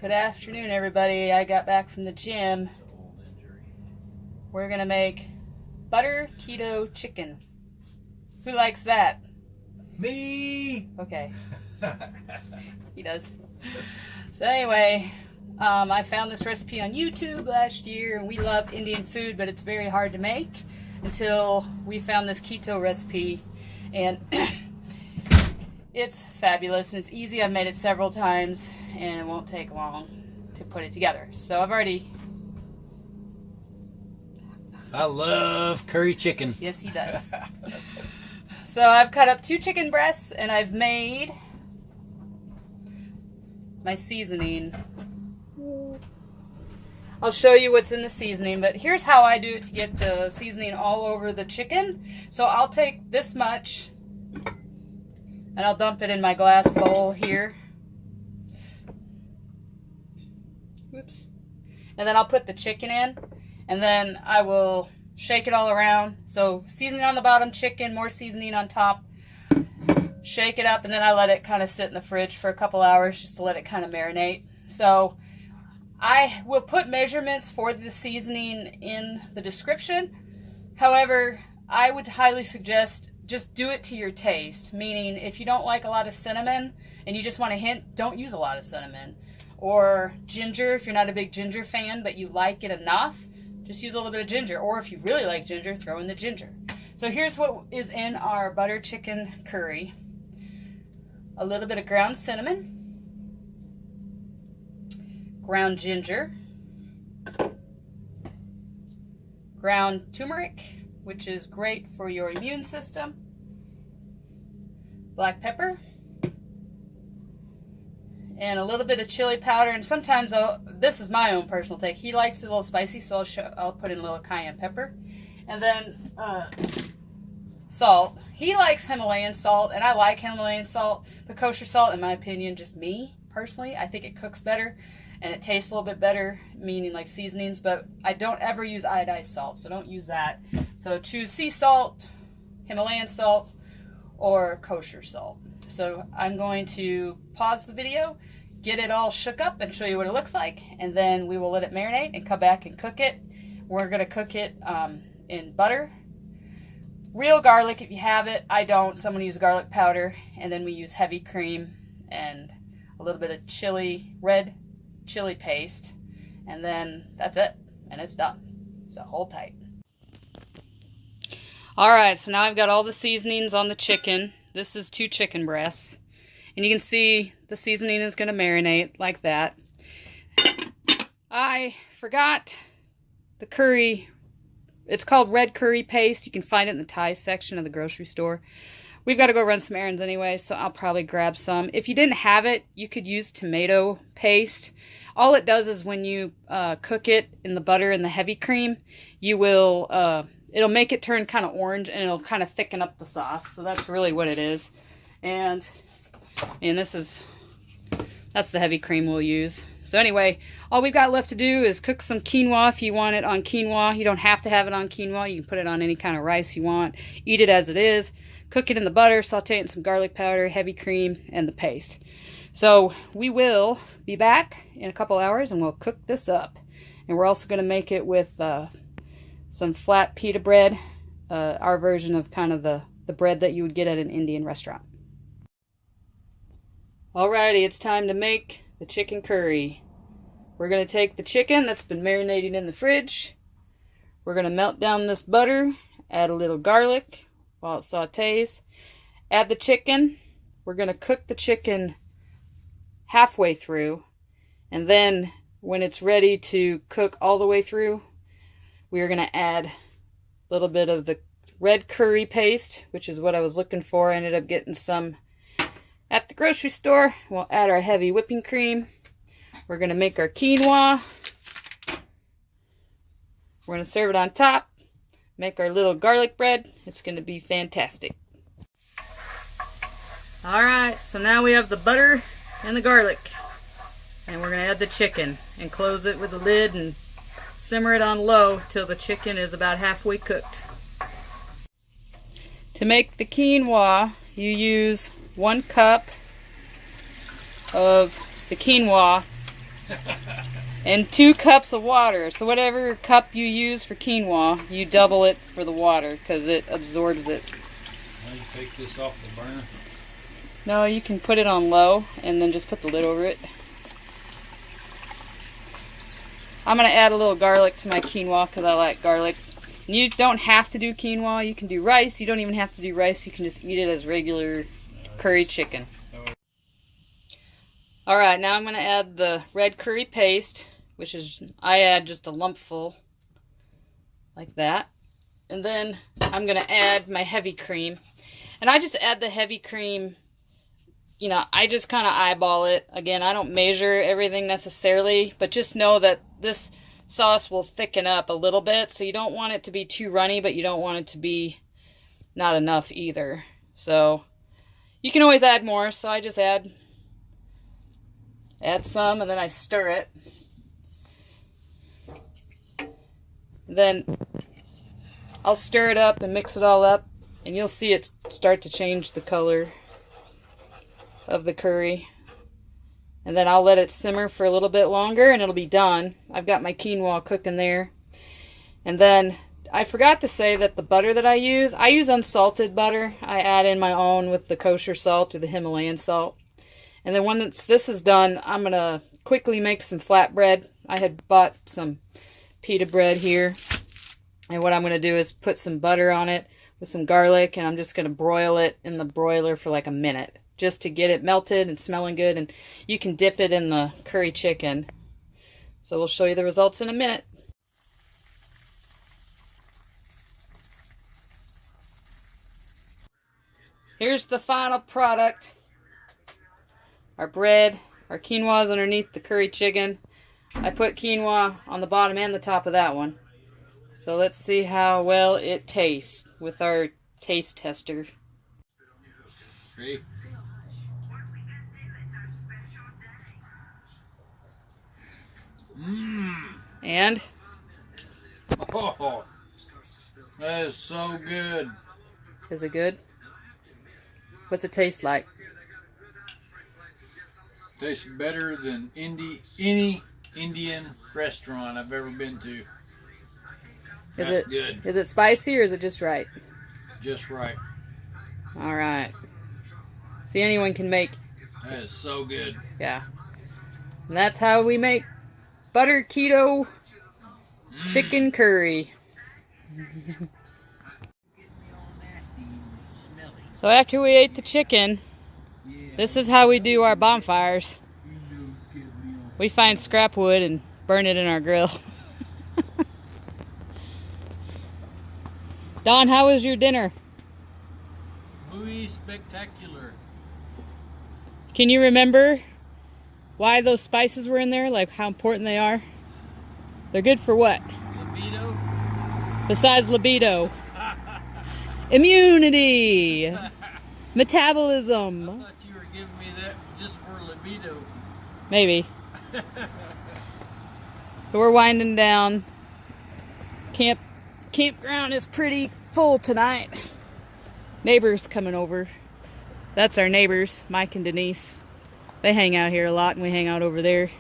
Good afternoon, everybody. I got back from the gym. We're gonna make butter keto chicken. Who likes that? Me! Okay. He does. So anyway, I found this recipe on YouTube last year, and we love Indian food, but it's very hard to make until we found this keto recipe, and it's fabulous and it's easy. I've made it several times and it won't take long to put it together. So I love curry chicken. Yes, he does. So I've cut up 2 chicken breasts and I've made my seasoning. I'll show you what's in the seasoning, but here's how I do it to get the seasoning all over the chicken. So I'll take this much and I'll dump it in my glass bowl here. Oops. And then I'll put the chicken in, and then I will shake it all around. So seasoning on the bottom, chicken, more seasoning on top. Shake it up, and then I let it kind of sit in the fridge for a couple hours just to let it kind of marinate. So I will put measurements for the seasoning in the description. However, I would highly suggest just do it to your taste, meaning if you don't like a lot of cinnamon and you just want a hint, don't use a lot of cinnamon. Or ginger, if you're not a big ginger fan but you like it enough, just use a little bit of ginger. Or if you really like ginger, throw in the ginger. So here's what is in our butter chicken curry. A little bit of ground cinnamon, ground ginger, ground turmeric, which is great for your immune system, black pepper, and a little bit of chili powder. And sometimes this is my own personal take. He likes it a little spicy, so I'll put in a little cayenne pepper. And then salt. He likes Himalayan salt, and I like Himalayan salt. The kosher salt, in my opinion, just me, personally, I think it cooks better and it tastes a little bit better, meaning like seasonings, but I don't ever use iodized salt, so don't use that. So choose sea salt, Himalayan salt, or kosher salt. So I'm going to pause the video, get it all shook up and show you what it looks like, and then we will let it marinate and come back and cook it. We're going to cook it in butter. Real garlic if you have it. I don't, so I'm going to use garlic powder, and then we use heavy cream and a little bit of red chili paste, and then that's it, and it's done. So hold tight. Alright, so now I've got all the seasonings on the chicken. This is 2 chicken breasts, and you can see the seasoning is going to marinate like that. I forgot the curry. It's called red curry paste. You can find it in the Thai section of the grocery store. We've got to go run some errands anyway, so I'll probably grab some. If you didn't have it, you could use tomato paste. All it does is when you cook it in the butter and the heavy cream, you will, it'll make it turn kind of orange, and it'll kind of thicken up the sauce. So that's really what it is. And that's the heavy cream we'll use. So anyway, all we've got left to do is cook some quinoa if you want it on quinoa. You don't have to have it on quinoa. You can put it on any kind of rice you want. Eat it as it is. Cook it in the butter, saute it in some garlic powder, heavy cream, and the paste. So we will be back in a couple hours and we'll cook this up. And we're also going to make it with some flat pita bread, our version of kind of the bread that you would get at an Indian restaurant. Alrighty, it's time to make the chicken curry. We're going to take the chicken that's been marinating in the fridge. We're going to melt down this butter, add a little garlic while it sautés. Add the chicken. We're going to cook the chicken halfway through, and then when it's ready to cook all the way through, we're going to add a little bit of the red curry paste, which is what I was looking for. I ended up getting some at the grocery store. We'll add our heavy whipping cream. We're going to make our quinoa. We're going to serve it on top. Make our little garlic bread. It's going to be fantastic. Alright, so now we have the butter and the garlic. And we're going to add the chicken and close it with the lid and simmer it on low till the chicken is about halfway cooked. To make the quinoa, you use 1 cup of the quinoa And 2 cups of water. So whatever cup you use for quinoa, you double it for the water because it absorbs it. Now you take this off the burner. No, you can put it on low and then just put the lid over it. I'm going to add a little garlic to my quinoa because I like garlic. And you don't have to do quinoa. You can do rice. You don't even have to do rice. You can just eat it as regular curry chicken. Alright, now I'm going to add the red curry paste, which is, I add just a lump full, like that. And then I'm going to add my heavy cream. And I just add the heavy cream, you know, I just kind of eyeball it. Again, I don't measure everything necessarily, but just know that this sauce will thicken up a little bit. So you don't want it to be too runny, but you don't want it to be not enough either. So you can always add more, so I just add some and then I stir it. Then I'll stir it up and mix it all up and you'll see it start to change the color of the curry. And then I'll let it simmer for a little bit longer and it'll be done. I've got my quinoa cooking there. And then I forgot to say that the butter that I use unsalted butter. I add in my own with the kosher salt or the Himalayan salt. And then once this is done, I'm going to quickly make some flatbread. I had bought some pita bread here. And what I'm going to do is put some butter on it with some garlic. And I'm just going to broil it in the broiler for like a minute. Just to get it melted and smelling good. And you can dip it in the curry chicken. So we'll show you the results in a minute. Here's the final product. Our bread, our quinoa is underneath the curry chicken. I put quinoa on the bottom and the top of that one. So let's see how well it tastes with our taste tester. Ready? Mmm. And? Oh, that is so good. Is it good? What's it taste like? Tastes better than any Indian restaurant I've ever been to. That's good. Is it spicy or is it just right? Just right. Alright. See, anyone can make. That is so good. Yeah. And that's how we make butter keto chicken curry. So after we ate the chicken, this is how we do our bonfires. We find scrap wood and burn it in our grill. Don, how was your dinner? Muy spectacular. Can you remember why those spices were in there? Like how important they are? They're good for what? Libido? Besides libido. Immunity. Metabolism. I thought you were giving me that just for libido. Maybe. So we're winding down. Campground is pretty full tonight. Neighbors coming over. That's our neighbors, Mike and Denise. They hang out here a lot and we hang out over there.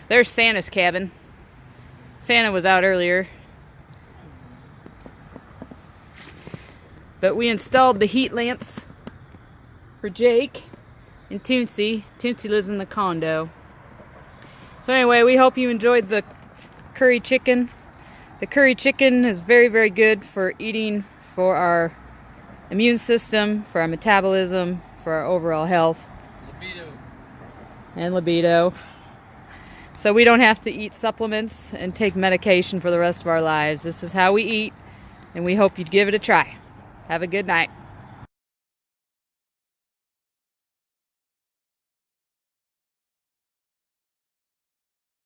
There's Santa's cabin. Santa was out earlier. But we installed the heat lamps for Jake and Toonsy. Toonsy lives in the condo. So anyway, we hope you enjoyed the curry chicken. The curry chicken is very, very good for eating, for our immune system, for our metabolism, for our overall health. Libido. And libido. So we don't have to eat supplements and take medication for the rest of our lives. This is how we eat, and we hope you'd give it a try. Have a good night.